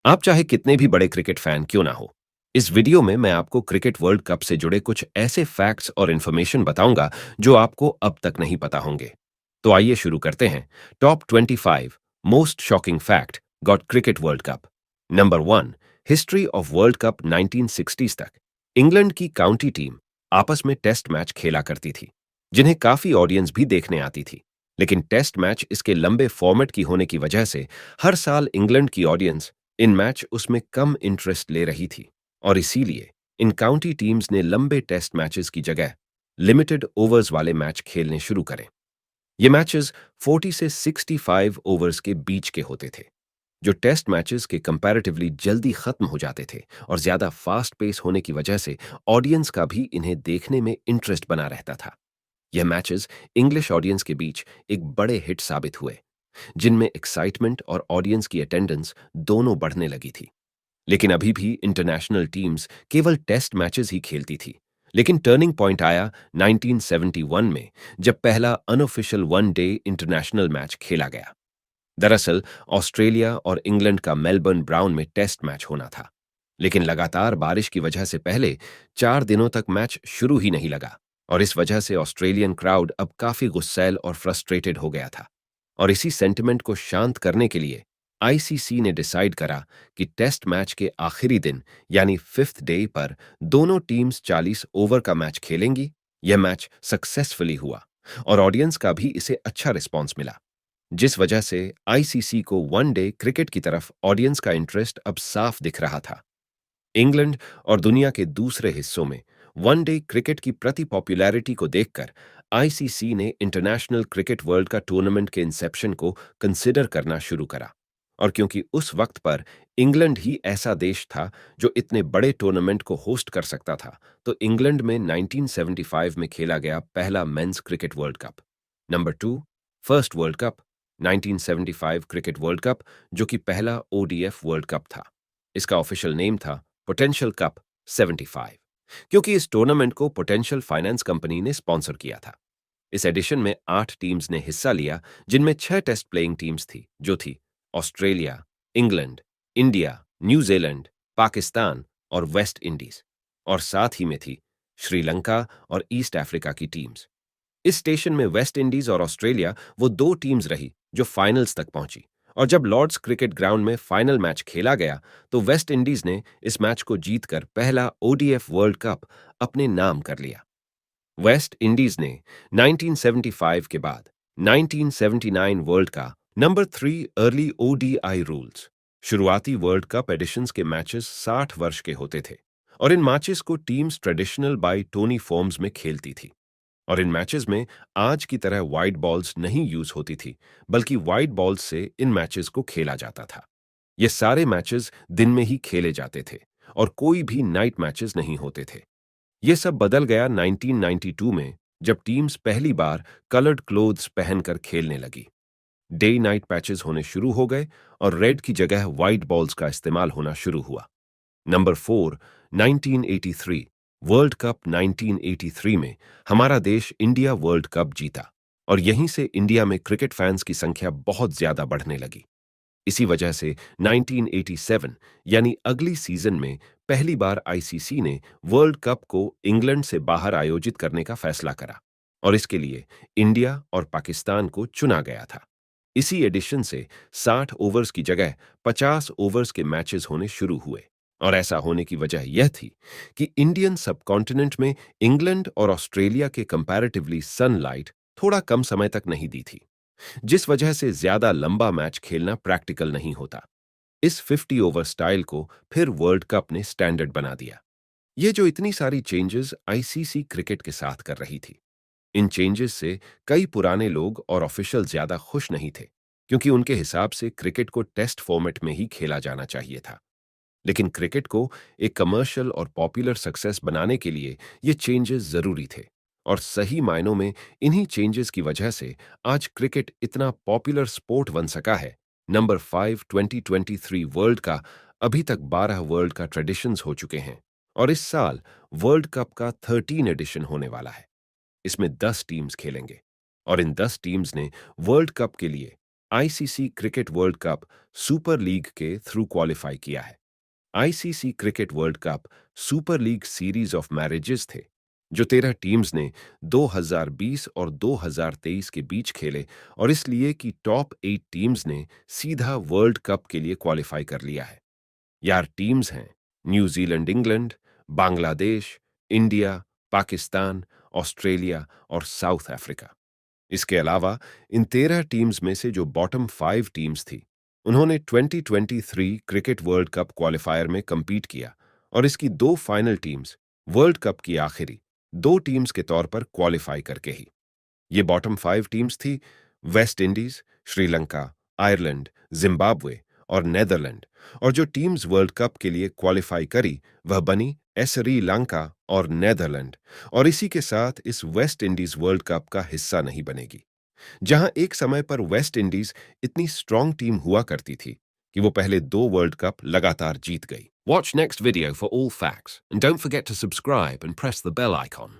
आप चाहे कितने भी बड़े क्रिकेट फैन क्यों ना हो, इस वीडियो में मैं आपको क्रिकेट वर्ल्ड कप से जुड़े कुछ ऐसे फैक्ट्स और इन्फॉर्मेशन बताऊंगा जो आपको अब तक नहीं पता होंगे। तो आइए शुरू करते हैं। Top 25 most shocking fact got cricket world cup. Number 1, history of world cup 1960s तक। इंग्लैंड की काउंटी टीम आपस में टेस्ट मैच खेला करती थी, जिन्हें काफी ऑडियंस भी देखने आती थी। लेकिन टेस्ट मैच इसके लंबे फॉर्मेट की होने की वजह से हर साल इंग्लैंड की ऑडियंस इन मैच उसमें कम इंटरेस्ट ले रही थी, और इसीलिए इन काउंटी टीम्स ने लंबे टेस्ट मैचेस की जगह लिमिटेड ओवर्स वाले मैच खेलने शुरू करें। ये मैचेस 40 से 65 ओवर्स के बीच के होते थे, जो टेस्ट मैचेस के कंपैरेटिवली जल्दी खत्म हो जाते थे, और ज्यादा फास्ट पेस होने की वजह से ऑडियंस का भी इन्हें देखने में इंटरेस्ट बना रहता था। यह मैचेस इंग्लिश ऑडियंस के बीच एक बड़े हिट साबित हुए, जिनमें एक्साइटमेंट और ऑडियंस की अटेंडेंस दोनों बढ़ने लगी थी। लेकिन अभी भी इंटरनेशनल टीम्स केवल टेस्ट मैचेस ही खेलती थी। लेकिन टर्निंग पॉइंट आया 1971 में, जब पहला unofficial one day international match खेला गया। दरअसल ऑस्ट्रेलिया और इंग्लैंड का मेलबर्न ब्राउन में टेस्ट मैच होना था, लेकिन लगातार बारिश की वजह से पहले 4 दिनों तक मैच शुरू ही नहीं लगा, और इस वजह से ऑस्ट्रेलियन क्राउड अब काफी गुस्सैल और फ्रस्ट्रेटेड हो गया था। और इसी सेंटिमेंट को शांत करने के लिए आईसीसी ने डिसाइड करा कि टेस्ट मैच के आखिरी दिन, यानी फिफ्थ डे पर, दोनों टीम्स 40 ओवर का मैच खेलेंगी। यह मैच सक्सेसफुली हुआ, और ऑडियंस का भी इसे अच्छा रिस्पॉन्स मिला, जिस वजह से आईसीसी को वन डे क्रिकेट की तरफ ऑडियंस का इंटरेस्ट अब साफ दिख रहा था। इंग्लैंड और दुनिया के दूसरे हिस्सों में वन डे क्रिकेट की प्रति पॉपुलैरिटी को देखकर आईसीसी ने इंटरनेशनल क्रिकेट वर्ल्ड का टूर्नामेंट के इंसेप्शन को कंसिडर करना शुरू करा। और क्योंकि उस वक्त पर इंग्लैंड ही ऐसा देश था जो इतने बड़े टूर्नामेंट को होस्ट कर सकता था, तो इंग्लैंड में 1975 में खेला गया पहला men's cricket world cup. Number 2, first world cup 1975 cricket world cup, जो कि पहला ओडीएफ वर्ल्ड कप था। इसका ऑफिशियल नेम था पोटेंशियल कप 75, क्योंकि इस टूर्नामेंट को पोटेंशियल फाइनेंस कंपनी ने स्पॉन्सर किया था। इस एडिशन में 8 टीम्स ने हिस्सा लिया, जिनमें 6 टेस्ट प्लेइंग टीम्स थी, जो थी Australia, England, India, New Zealand, Pakistan और वेस्ट इंडीज। और साथ ही में थी श्रीलंका और ईस्ट अफ्रीका की टीम्स। इस स्टेशन में वेस्ट इंडीज और ऑस्ट्रेलिया वो दो टीम्स रही जो फाइनल्स तक पहुंची। और जब लॉर्ड्स क्रिकेट ग्राउंड में फाइनल मैच खेला गया, तो वेस्ट इंडीज ने इस मैच को जीतकर पहला ओडीएफ वर्ल्ड कप अपने नाम कर लिया। वेस्ट इंडीज ने 1975 के बाद 1979 वर्ल्ड का नंबर 3 अर्ली ओडीआई रूल्स, शुरुआती वर्ल्ड कप एडिशंस के मैचेस 60 वर्ष के होते थे, और इन मैचेस को teams traditional by Tony forms में खेलती थी। और इन मैचेस में आज की तरह वाइड बॉल्स नहीं यूज होती थी, बल्कि वाइड बॉल्स से इन मैचेस को खेला जाता था। ये सारे मैचेस दिन में ही खेले जाते थे, और कोई भी नाइट मैचेस नहीं होते थे। ये सब बदल गया 1992 में, जब टीम्स पहली बार कलर्ड क्लोथ्स पहनकर खेलने लगी। डे नाइट पैचेस होने शुरू हो गए, और रेड की जगह वाइट बॉल्स का इस्तेमाल होना शुरू हुआ। नंबर 4, 1983 वर्ल्ड कप 1983 में हमारा देश इंडिया वर्ल्ड कप जीता, और यहीं से इंडिया में क्रिकेट फैंस की संख्या बहुत ज्यादा बढ़ने लगी। इसी वजह से 1987 यानी अगली सीजन में पहली बार आईसीसी ने वर्ल्ड कप को इंग्लैंड से बाहर आयोजित करने का फैसला करा, और इसके लिए इंडिया और पाकिस्तान को चुना गया था। इसी एडिशन से 60 ओवर्स की जगह 50 ओवर्स के मैचेस होने शुरू हुए, और ऐसा होने की वजह यह थी कि इंडियन सबकॉन्टिनेंट में इंग्लैंड और ऑस्ट्रेलिया के कंपैरेटिवली सनलाइट थोड़ा कम समय तक नहीं दी थी, जिस वजह से ज्यादा लंबा मैच खेलना प्रैक्टिकल नहीं होता। इस 50 ओवर स्टाइल को फिर वर्ल्ड कप ने स्टैंडर्ड बना दिया। ये जो इतनी सारी चेंजेस आईसीसी क्रिकेट के साथ कर रही थी, इन चेंजेस से कई पुराने लोग और ऑफिशियल ज्यादा खुश नहीं थे, क्योंकि उनके हिसाब से क्रिकेट को टेस्ट फॉर्मेट में ही खेला जाना चाहिए था। लेकिन क्रिकेट को एक कमर्शियल और पॉपुलर सक्सेस बनाने के लिए ये चेंजेस जरूरी थे, और सही मायनों में इन्हीं चेंजेस की वजह से आज क्रिकेट इतना पॉपुलर स्पोर्ट बन सका है। नंबर 5 2023 वर्ल्ड का अभी तक 12 वर्ल्ड का ट्रेडिशंस हो चुके हैं, और इस साल वर्ल्ड कप का 13 एडिशन होने वाला है। इसमें 10 टीम्स खेलेंगे, और इन 10 टीम्स ने वर्ल्ड कप के लिए ICC cricket world cup super league के थ्रू क्वालिफाई किया है। ICC cricket world cup super league series of marriages थे, जो 13 टीम्स ने 2020 और 2023 के बीच खेले, और इसलिए कि टॉप 8 टीम्स ने सीधा वर्ल्ड कप के लिए क्वालिफाई कर लिया है। यार टीम्स हैं New Zealand, England, Bangladesh, India, Pakistan, Australia और साउथ अफ्रीका। इसके अलावा इन 13 टीम्स में से जो बॉटम 5 टीम्स थी, उन्होंने 2023 क्रिकेट वर्ल्ड कप क्वालिफायर में compete किया, और इसकी दो फाइनल टीम्स वर्ल्ड कप की आखिरी दो टीम्स के तौर पर क्वालिफाई करके ही। ये बॉटम 5 टीम्स थी West Indies, Sri Lanka, Ireland, Zimbabwe और नेदरलैंड, और जो टीम्स वर्ल्ड कप के लिए क्वालिफाई करी वह बनी श्रीलंका और नेदरलैंड, और इसी के साथ इस वेस्ट इंडीज वर्ल्ड कप का हिस्सा नहीं बनेगी। जहां एक समय पर वेस्ट इंडीज इतनी स्ट्रांग टीम हुआ करती थी कि वो पहले दो वर्ल्ड कप लगातार जीत गई। Watch next video for all facts and don't forget to subscribe and press the bell icon.